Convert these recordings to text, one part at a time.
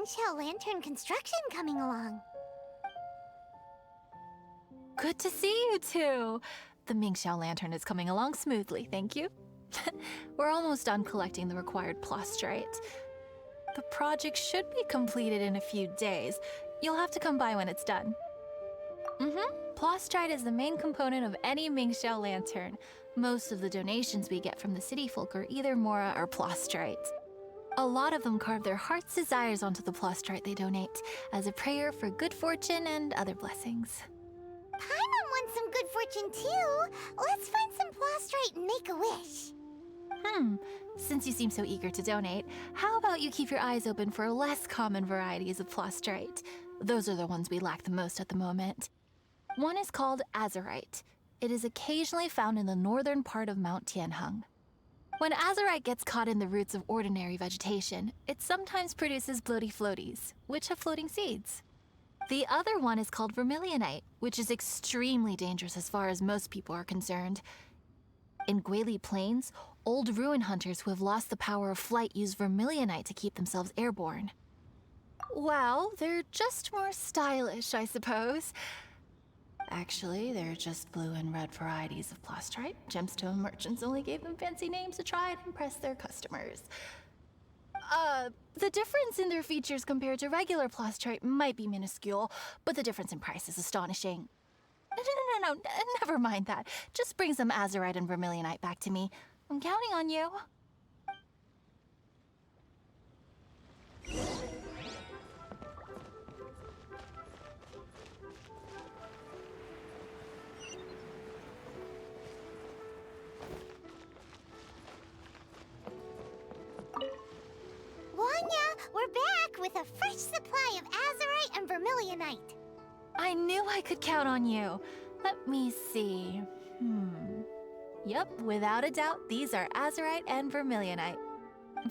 Mingxiao Lantern construction coming along? Good to see you two. The Mingxiao Lantern is coming along smoothly, thank you. We're almost done collecting the required plastrite. The project should be completed in a few days. You'll have to come by when it's done. Plastrite is the main component of any Mingxiao Lantern. Most of the donations we get from the city folk are either Mora or plastrite. A lot of them carve their heart's desires onto the plastrite they donate as a prayer for good fortune and other blessings. Paimon wants some good fortune too. Let's find some plastrite and make a wish. Since you seem so eager to donate, how about you keep your eyes open for less common varieties of plastrite? Those are the ones we lack the most at the moment. One is called azurite. It is occasionally found in the northern part of Mount Tianheng. When azurite gets caught in the roots of ordinary vegetation, it sometimes produces bloaty floaties, which have floating seeds. The other one is called vermilionite, which is extremely dangerous as far as most people are concerned. In Guili Plains, old ruin hunters who have lost the power of flight use vermilionite to keep themselves airborne. Well, they're just more stylish, I suppose. Actually, they're just blue and red varieties of plastrite. Gemstone merchants only gave them fancy names to try and impress their customers. The difference in their features compared to regular plastrite might be minuscule, but the difference in price is astonishing. No, never mind that. Just bring some azurite and vermilionite back to me. I'm counting on you. Wanya, we're back with a fresh supply of azurite and vermilionite. I knew I could count on you. Let me see. Yep, without a doubt, these are azurite and vermilionite.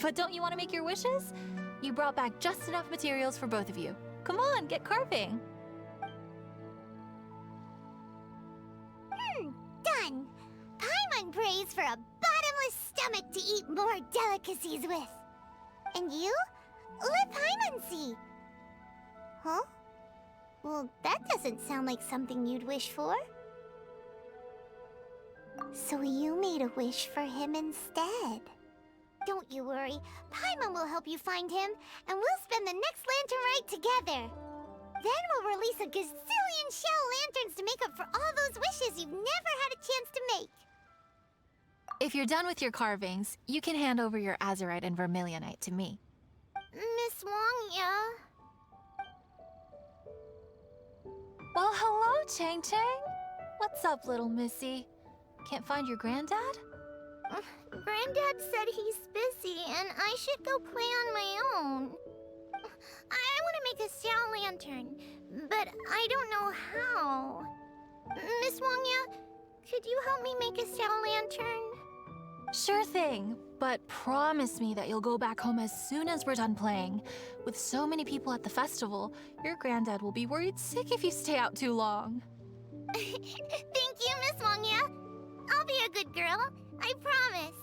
But don't you want to make your wishes? You brought back just enough materials for both of you. Come on, get carving. Done. Paimon prays for a bottomless stomach to eat more delicacies with. And you? Let Paimon see. Huh? Well, that doesn't sound like something you'd wish for. So you made a wish for him instead. Don't you worry. Paimon will help you find him, and we'll spend the next Lanturn Rite together. Then we'll release a gazillion shell lanterns to make up for all those wishes you've never had a chance to make. If you're done with your carvings, you can hand over your azurite and vermilionite to me. Miss Wangya. Well, hello, Chang Chang. What's up, little missy? Can't find your granddad? Granddad said he's busy and I should go play on my own. I want to make a Xiao lantern, but I don't know how. Miss Wangya, could you help me make a Xiao lantern? Sure thing, but promise me that you'll go back home as soon as we're done playing. With so many people at the festival, your granddad will be worried sick if you stay out too long. Thank you, Miss Wangya. I'll be a good girl, I promise.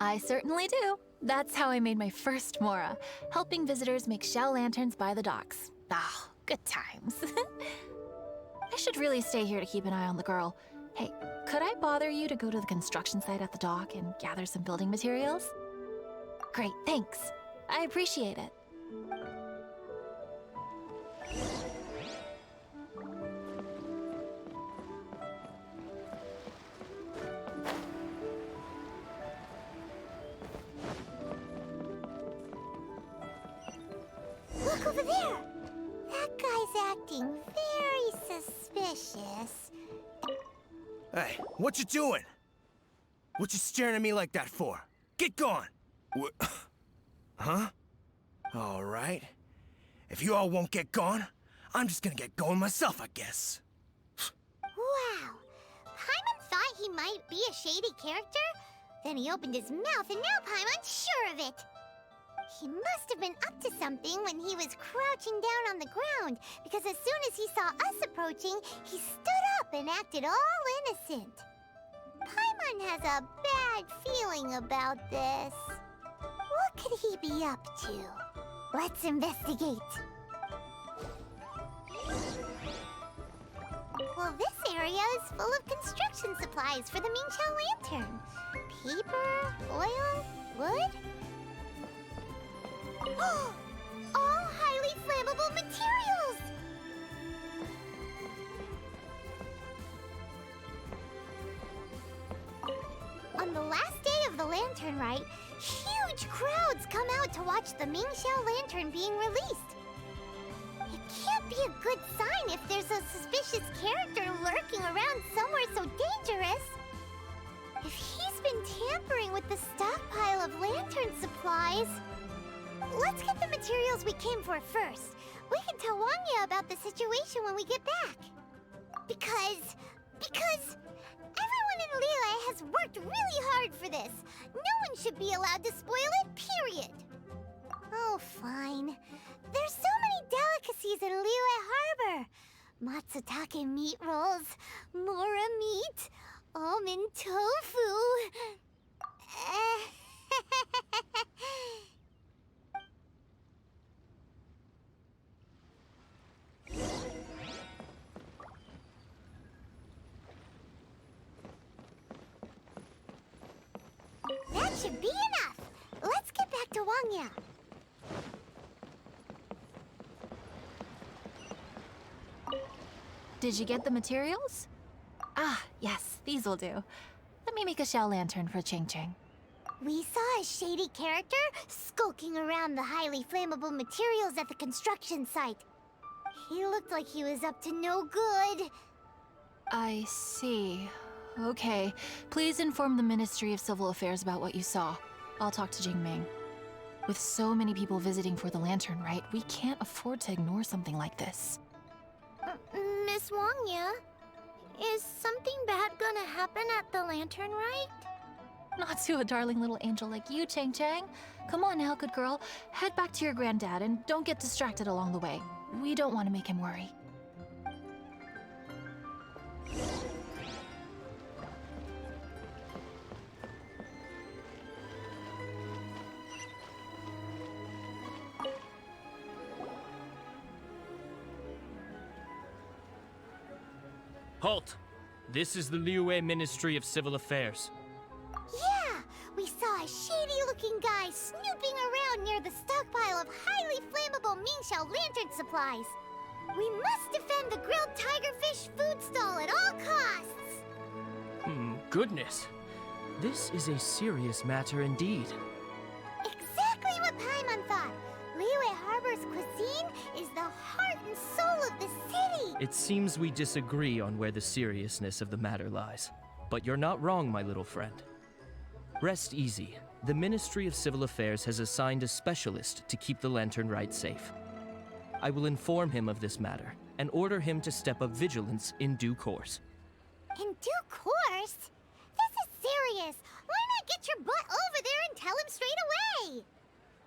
I certainly do. That's how I made my first Mora, helping visitors make shell lanterns by the docks. Ah, good times. I should really stay here to keep an eye on the girl. Hey, could I bother you to go to the construction site at the dock and gather some building materials? Great, thanks. I appreciate it. Look over there! That guy's acting very suspicious. Hey, what you doing? What you staring at me like that for? Get gone! Huh? All right. If you all won't get gone, I'm just gonna get going myself, I guess. Wow. Paimon thought he might be a shady character? Then he opened his mouth and now Paimon's sure of it. He must have been up to something when he was crouching down on the ground, because as soon as he saw us approaching, he stood up and acted all innocent. Paimon has a bad feeling about this. What could he be up to? Let's investigate. Well, this area is full of construction supplies for the Mingxiao Lantern. Paper, oil, wood. All highly flammable materials! On the last day of the Lanturn Rite, huge crowds come out to watch the Mingxiao Lantern being released. It can't be a good sign if there's a suspicious character lurking around somewhere so dangerous. If he's been tampering with the stockpile of lantern supplies... Let's get the materials we came for first. We can tell Wangya about the situation when we get back. Because everyone in Liyue has worked really hard for this. No one should be allowed to spoil it, period. Oh, fine. There's so many delicacies in Liyue Harbor. Matsutake meat rolls, mora meat, almond tofu. That should be enough. Let's get back to Wangya. Did you get the materials? Ah, yes, these will do. Let me make a shell lantern for Ching Ching. We saw a shady character skulking around the highly flammable materials at the construction site. He looked like he was up to no good. I see. Okay, please inform the Ministry of Civil Affairs about what you saw. I'll talk to Jingming. With so many people visiting for the Lanturn Rite, we can't afford to ignore something like this. Miss Wangya, is something bad gonna happen at the Lanturn Rite? Not to a darling little angel like you, Chang Chang. Come on now, good girl. Head back to your granddad and don't get distracted along the way. We don't want to make him worry. Halt! This is the Liyue Ministry of Civil Affairs. Yeah! We saw a shady-looking guy snooping around near the stockpile of highly flammable Mingxiao lantern supplies. We must defend the grilled tigerfish food stall at all costs! Goodness. This is a serious matter indeed. Exactly what Paimon thought! Liyue Harbor's cuisine is the heart and soul of the city! It seems we disagree on where the seriousness of the matter lies. But you're not wrong, my little friend. Rest easy. The Ministry of Civil Affairs has assigned a specialist to keep the Lanturn Rite safe. I will inform him of this matter and order him to step up vigilance in due course. In due course? This is serious! Why not get your butt over there and tell him straight away?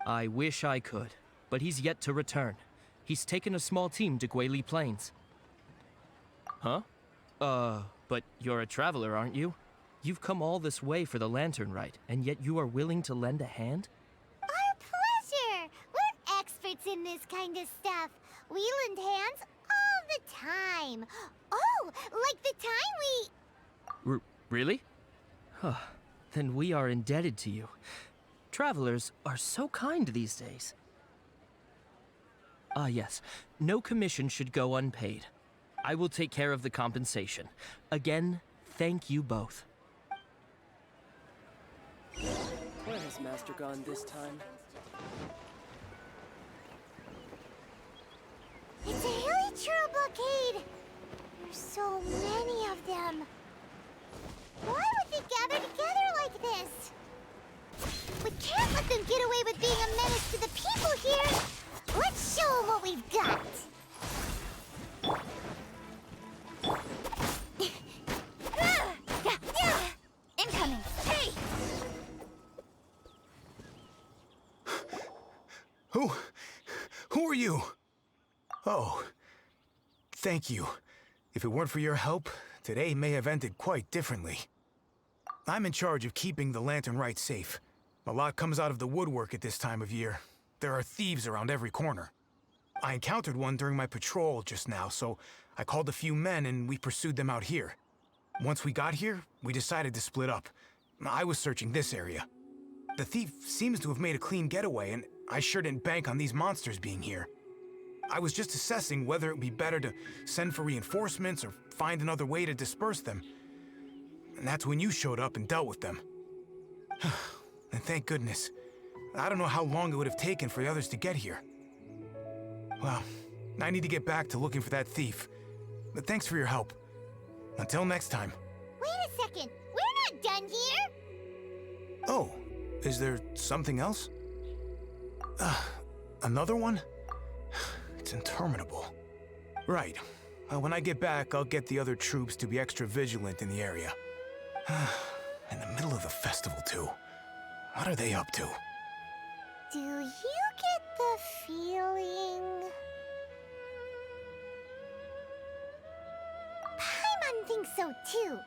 I wish I could, but he's yet to return. He's taken a small team to Guili Plains. Huh? But you're a traveler, aren't you? You've come all this way for the Lanturn Rite, and yet you are willing to lend a hand? Our pleasure! We're experts in this kind of stuff. We lend hands all the time. Oh, like the time we... Really? Huh. Then we are indebted to you. Travelers are so kind these days. Ah, yes. No commission should go unpaid. I will take care of the compensation. Again, thank you both. Where has Master gone this time? It's a hilly churro blockade! There's so many of them. Why would they gather together like this? We can't let them get away with being a menace to the people here! Let's show them what we've got! Incoming! Hey! Who are you? Oh, thank you. If it weren't for your help, today may have ended quite differently. I'm in charge of keeping the Lanturn Rite safe. A lot comes out of the woodwork at this time of year. there are thieves around every corner. I encountered one during my patrol just now, so I called a few men and we pursued them out here. Once we got here, we decided to split up. I was searching this area. The thief seems to have made a clean getaway, and I sure didn't bank on these monsters being here. I was just assessing whether it would be better to send for reinforcements or find another way to disperse them. And that's when you showed up and dealt with them. And thank goodness. I don't know how long it would have taken for the others to get here. Well, I need to get back to looking for that thief. But thanks for your help. Until next time. Wait a second. We're not done here. Oh, is there something else? Another one? It's interminable. Right. When I get back, I'll get the other troops to be extra vigilant in the area. In the middle of the festival, too. What are they up to? Do you get the feeling... Paimon thinks so too.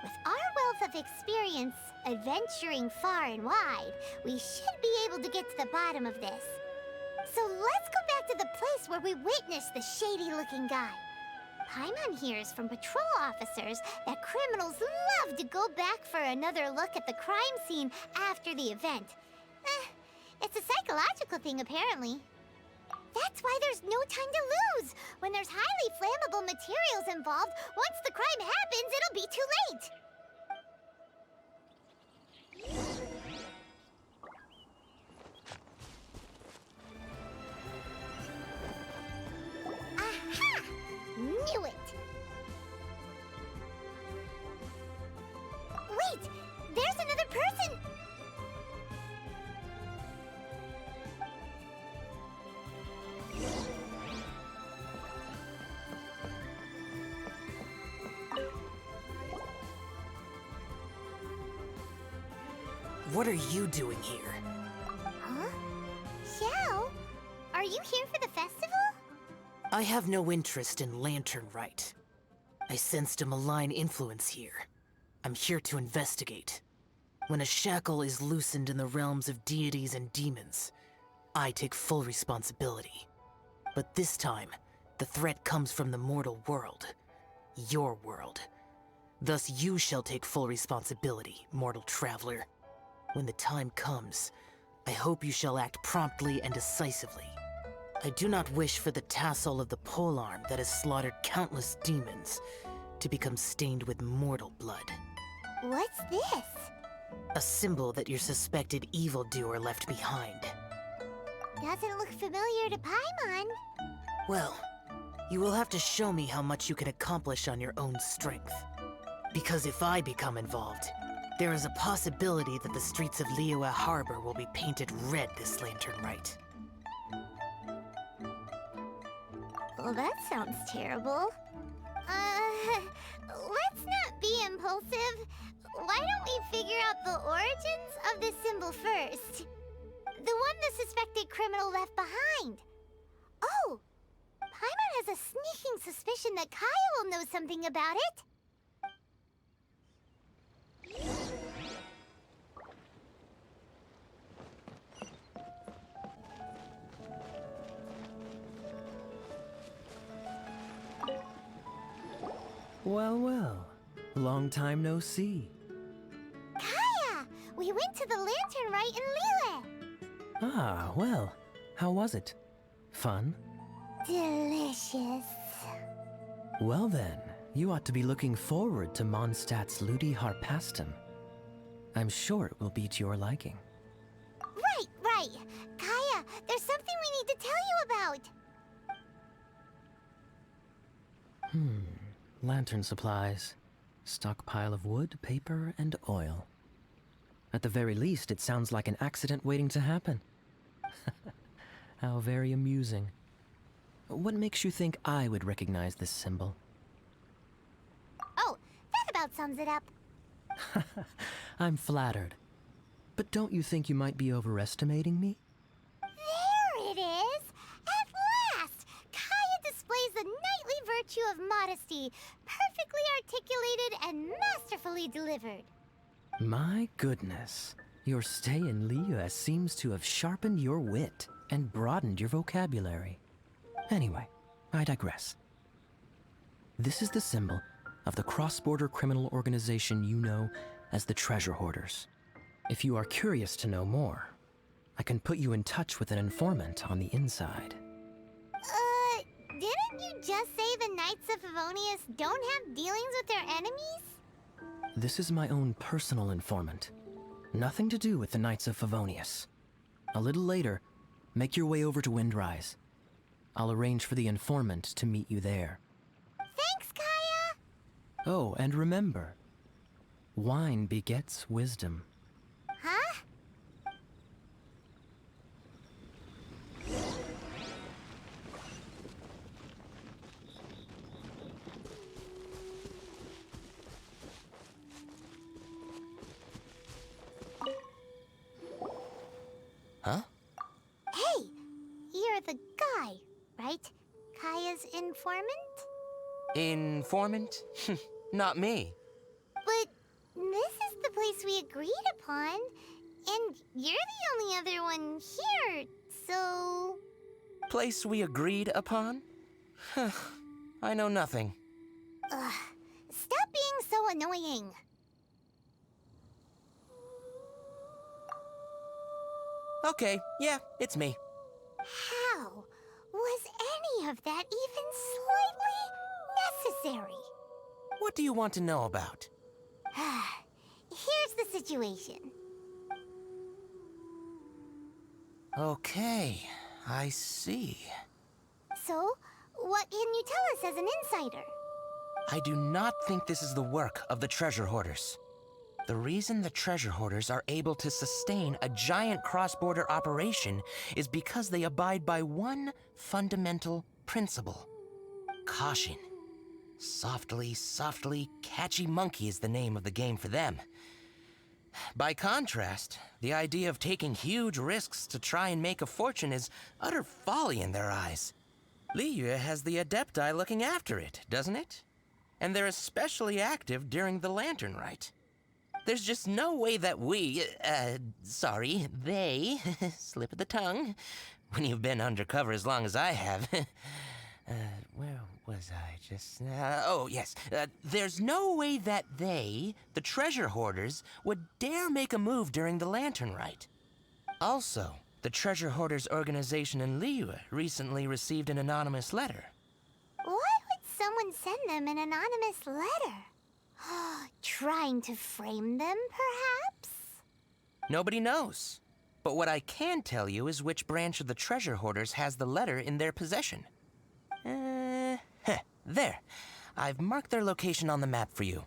With our wealth of experience, adventuring far and wide, we should be able to get to the bottom of this. So let's go back to the place where we witnessed the shady-looking guy. Paimon hears from patrol officers that criminals love to go back for another look at the crime scene after the event. It's a psychological thing, apparently. That's why there's no time to lose. When there's highly flammable materials involved, once the crime happens, it'll be too late. Aha! Knew it! Wait! There's another person! What are you doing here? Huh? Xiao, are you here for the festival? I have no interest in Lanturn Rite. I sensed a malign influence here. I'm here to investigate. When a shackle is loosened in the realms of deities and demons, I take full responsibility. But this time, the threat comes from the mortal world. Your world. Thus you shall take full responsibility, mortal traveler. When the time comes, I hope you shall act promptly and decisively. I do not wish for the tassel of the polearm that has slaughtered countless demons to become stained with mortal blood. What's this? A symbol that your suspected evildoer left behind. Doesn't look familiar to Paimon. Well, you will have to show me how much you can accomplish on your own strength. Because if I become involved, there is a possibility that the streets of Liyue Harbor will be painted red this Lanturn Rite. Well, that sounds terrible. Let's not be impulsive. Why don't we figure out the origins of this symbol first? The one the suspected criminal left behind. Oh! Paimon has a sneaking suspicion that Kaya will know something about it. Well, well. Long time no see. Kaya! We went to the Lanturn Rite in Liyue. Ah, well. How was it? Fun? Delicious. Well then, you ought to be looking forward to Mondstadt's Ludi Harpastum. I'm sure it will be to your liking. Right. Kaya, there's something we need to tell you about. Lantern supplies. Stockpile of wood, paper, and oil. At the very least, it sounds like an accident waiting to happen. How very amusing. What makes you think I would recognize this symbol? Oh, that about sums it up. I'm flattered. But don't you think you might be overestimating me? There it is! At last! Kaya displays the knightly virtue of modesty, perfectly articulated and masterfully delivered. My goodness. Your stay in Liyue seems to have sharpened your wit. and broadened your vocabulary. Anyway, I digress. This is the symbol of the cross-border criminal organization you know as the Treasure Hoarders. If you are curious to know more, I can put you in touch with an informant on the inside. Didn't you just say the Knights of Favonius don't have dealings with their enemies? This is my own personal informant. Nothing to do with the Knights of Favonius. A little later, make your way over to Windrise. I'll arrange for the informant to meet you there. Thanks, Kaya! Oh, and remember, wine begets wisdom. Huh? Huh? Hey, you're the guy, right? Kaya's informant? Informant? Not me. But this is the place we agreed upon, and you're the only other one here, so... Place we agreed upon? I know nothing. Ugh, stop being so annoying. Okay, yeah, it's me. How was any of that even slightly necessary? What do you want to know about? Here's the situation. Okay, I see. So, what can you tell us as an insider? I do not think this is the work of the Treasure Hoarders. The reason the Treasure Hoarders are able to sustain a giant cross-border operation is because they abide by one fundamental principle. Caution. Softly, softly, catchy monkey is the name of the game for them. By contrast, the idea of taking huge risks to try and make a fortune is utter folly in their eyes. Liyue has the Adepti looking after it, doesn't it? And they're especially active during the Lanturn Rite. There's just no way that they, slip of the tongue, when you've been undercover as long as I have. Where was I just now? Oh, yes. There's no way that they, the Treasure Hoarders, would dare make a move during the Lanturn Rite. Also, the Treasure Hoarders organization in Liyue recently received an anonymous letter. Why would someone send them an anonymous letter? Trying to frame them, perhaps? Nobody knows. But what I can tell you is which branch of the Treasure Hoarders has the letter in their possession. There. I've marked their location on the map for you.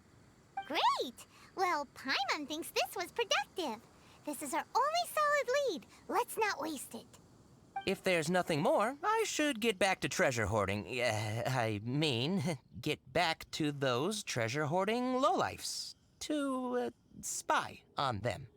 Great! Well, Paimon thinks this was productive. This is our only solid lead. Let's not waste it. If there's nothing more, I should get back to treasure hoarding. Get back to those treasure hoarding lowlifes. To, spy on them.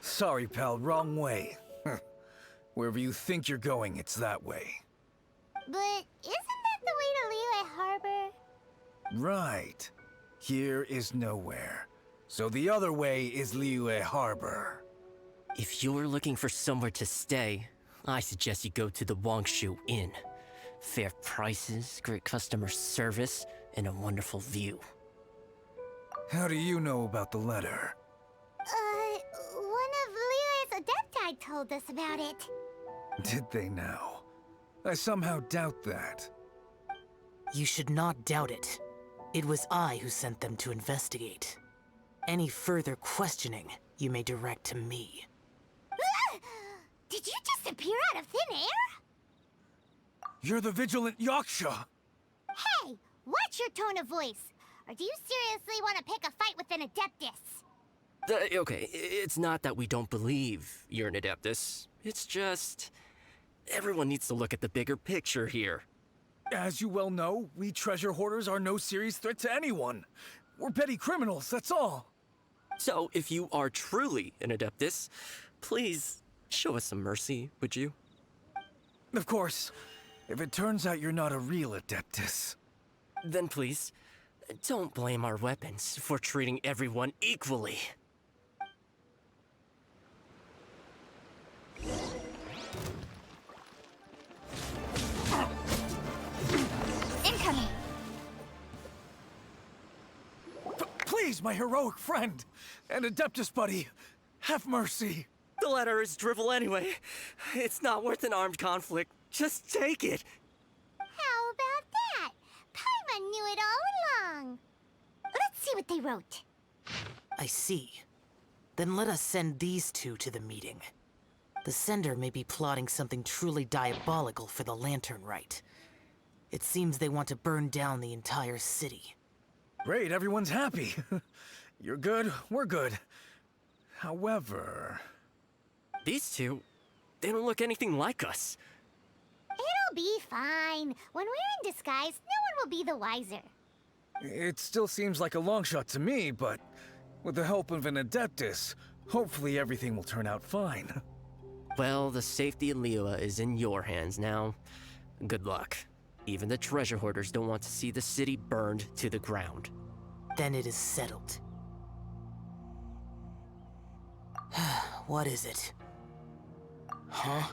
Sorry, pal, wrong way. Wherever you think you're going, it's that way. But isn't that the way to Liyue Harbor? Right. Here is nowhere. So the other way is Liyue Harbor. If you're looking for somewhere to stay, I suggest you go to the Wangshu Inn. Fair prices, great customer service, and a wonderful view. How do you know about the letter? One of Liyue's Adepti told us about it. Did they now? I somehow doubt that. You should not doubt it. It was I who sent them to investigate. Any further questioning, you may direct to me. Did you just appear out of thin air? You're the vigilant Yaksha! Hey, watch your tone of voice. Or do you seriously want to pick a fight with an Adeptus? Okay, it's not that we don't believe you're an Adeptus. It's just... everyone needs to look at the bigger picture here. As you well know, we treasure hoarders are no serious threat to anyone. We're petty criminals, that's all. So, if you are truly an Adeptus, please show us some mercy, would you? Of course, if it turns out you're not a real Adeptus. Then please, don't blame our weapons for treating everyone equally. Incoming! Please, my heroic friend and Adeptus buddy, have mercy. The letter is drivel anyway. It's not worth an armed conflict. Just take it. How about that? Paimon knew it all along. Let's see what they wrote. I see. Then let us send these two to the meeting. The sender may be plotting something truly diabolical for the Lanturn Rite. It seems they want to burn down the entire city. Great, everyone's happy. You're good, we're good. However... These two, they don't look anything like us. It'll be fine. When we're in disguise, no one will be the wiser. It still seems like a long shot to me, but with the help of an Adeptus, hopefully everything will turn out fine. Well, the safety of Liyue is in your hands now. Good luck. Even the treasure hoarders don't want to see the city burned to the ground. Then it is settled. What is it? Huh?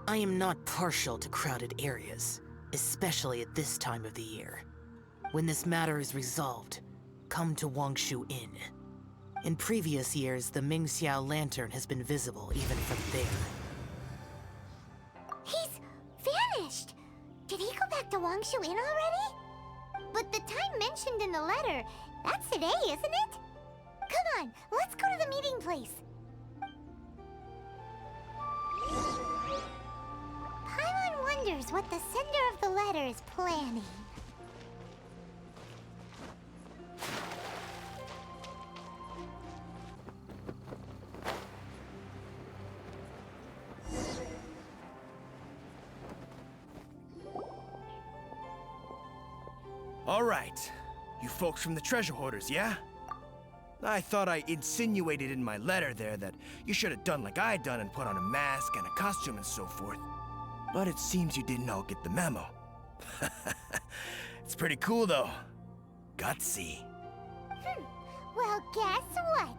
I am not partial to crowded areas, especially at this time of the year. When this matter is resolved, come to Wangshu Inn. In previous years, the Mingxiao lantern has been visible even from there. He's vanished! Did he go back to Wangshu Inn already? But the time mentioned in the letter, that's today, isn't it? Come on, let's go to the meeting place. Paimon wonders what the sender of the letter is planning. All right. You folks from the treasure hoarders, yeah? I thought I insinuated in my letter there that you should have done like I done and put on a mask and a costume and so forth. But it seems you didn't all get the memo. It's pretty cool, though. Gutsy. Well, guess what?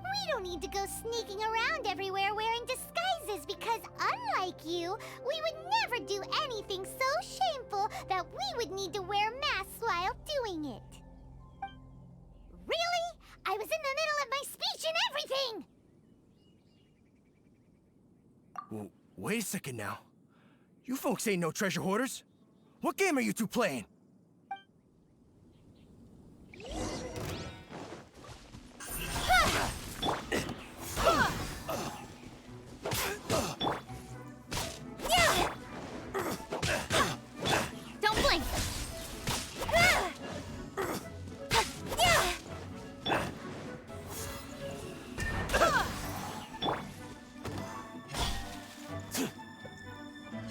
We don't need to go sneaking around everywhere wearing disguises because unlike you, we would never do anything so shameful that we would need to wear masks while doing it. Really? I was in the middle of my speech and everything! Wait a second now. You folks ain't no treasure hoarders. What game are you two playing? Don't blink!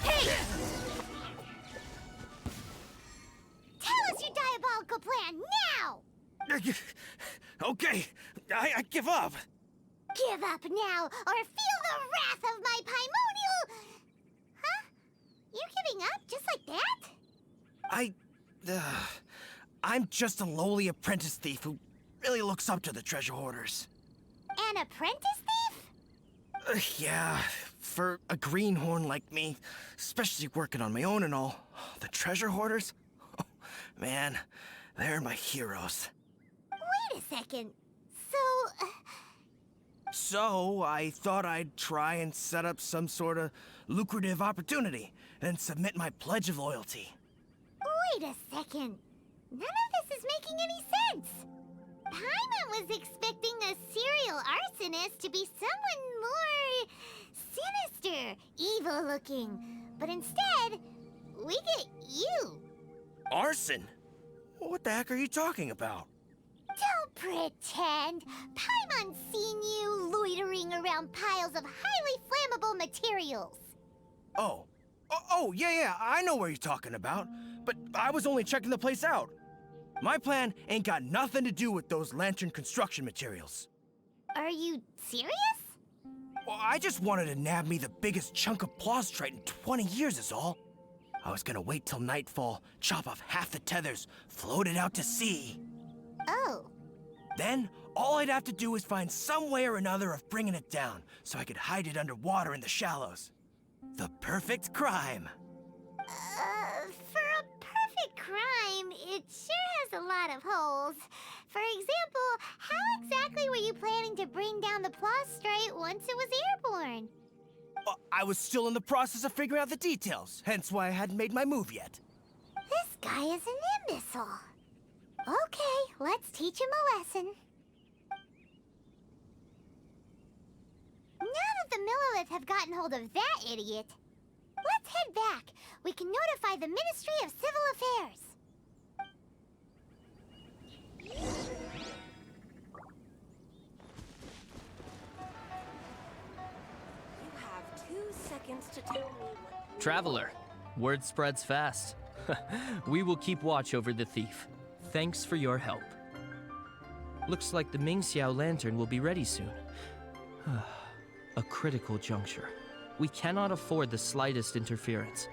Hey! Tell us your diabolical plan now! Okay, I give up. Give up now, or feel the wrath of my Paimonial... Huh? You're giving up just like that? I'm just a lowly apprentice thief who really looks up to the treasure hoarders. An apprentice thief? Yeah, for a greenhorn like me, especially working on my own and all, the treasure hoarders? Oh, man, they're my heroes. Wait a second. So, I thought I'd try and set up some sort of lucrative opportunity and submit my pledge of loyalty. Wait a second. None of this is making any sense. Paimon was expecting a serial arsonist to be someone more sinister, evil-looking. But instead, we get you. Arson? What the heck are you talking about? Don't pretend. Paimon's seen you loitering around piles of highly flammable materials. Oh, yeah, I know what you're talking about. But I was only checking the place out. My plan ain't got nothing to do with those lantern construction materials. Are you serious? Well, I just wanted to nab me the biggest chunk of plastrite in 20 years is all. I was gonna wait till nightfall, chop off half the tethers, float it out to sea. Oh. Then, all I'd have to do is find some way or another of bringing it down, so I could hide it underwater in the shallows. The perfect crime. For a perfect crime, it sure has a lot of holes. For example, how exactly were you planning to bring down the plastrite once it was airborne? I was still in the process of figuring out the details, hence why I hadn't made my move yet. This guy is an imbecile. Okay, let's teach him a lesson. Now that the Millilith have gotten hold of that idiot, let's head back. We can notify the Ministry of Civil Affairs. You have 2 seconds to tell me what... Traveler, word spreads fast. We will keep watch over the thief. Thanks for your help. Looks like the Mingxiao lantern will be ready soon. A critical juncture. We cannot afford the slightest interference.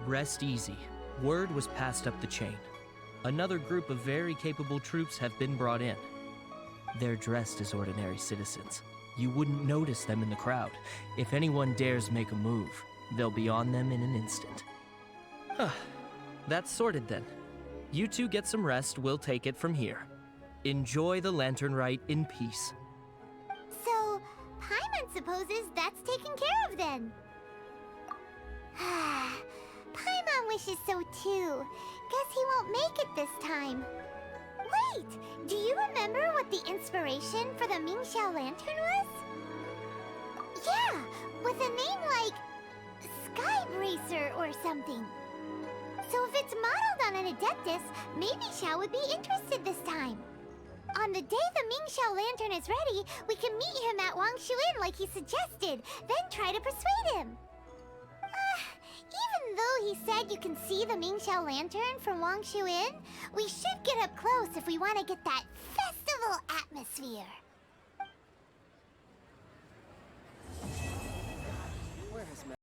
Rest easy. Word was passed up the chain. Another group of very capable troops have been brought in. They're dressed as ordinary citizens. You wouldn't notice them in the crowd. If anyone dares make a move, they'll be on them in an instant. That's sorted then. You two get some rest, we'll take it from here. Enjoy the Lanturn Rite in peace. So, Paimon supposes that's taken care of then. Paimon wishes so too. Guess he won't make it this time. Wait, do you remember what the inspiration for the Mingxiao lantern was? Yeah, with a name like Sky Bracer or something. So if it's modeled on an Adeptus, maybe Xiao would be interested this time. On the day the Mingxiao lantern is ready, we can meet him at Wangshu Inn like he suggested, then try to persuade him. Even though he said you can see the Mingxiao lantern from Wangshu Inn, we should get up close if we want to get that festival atmosphere.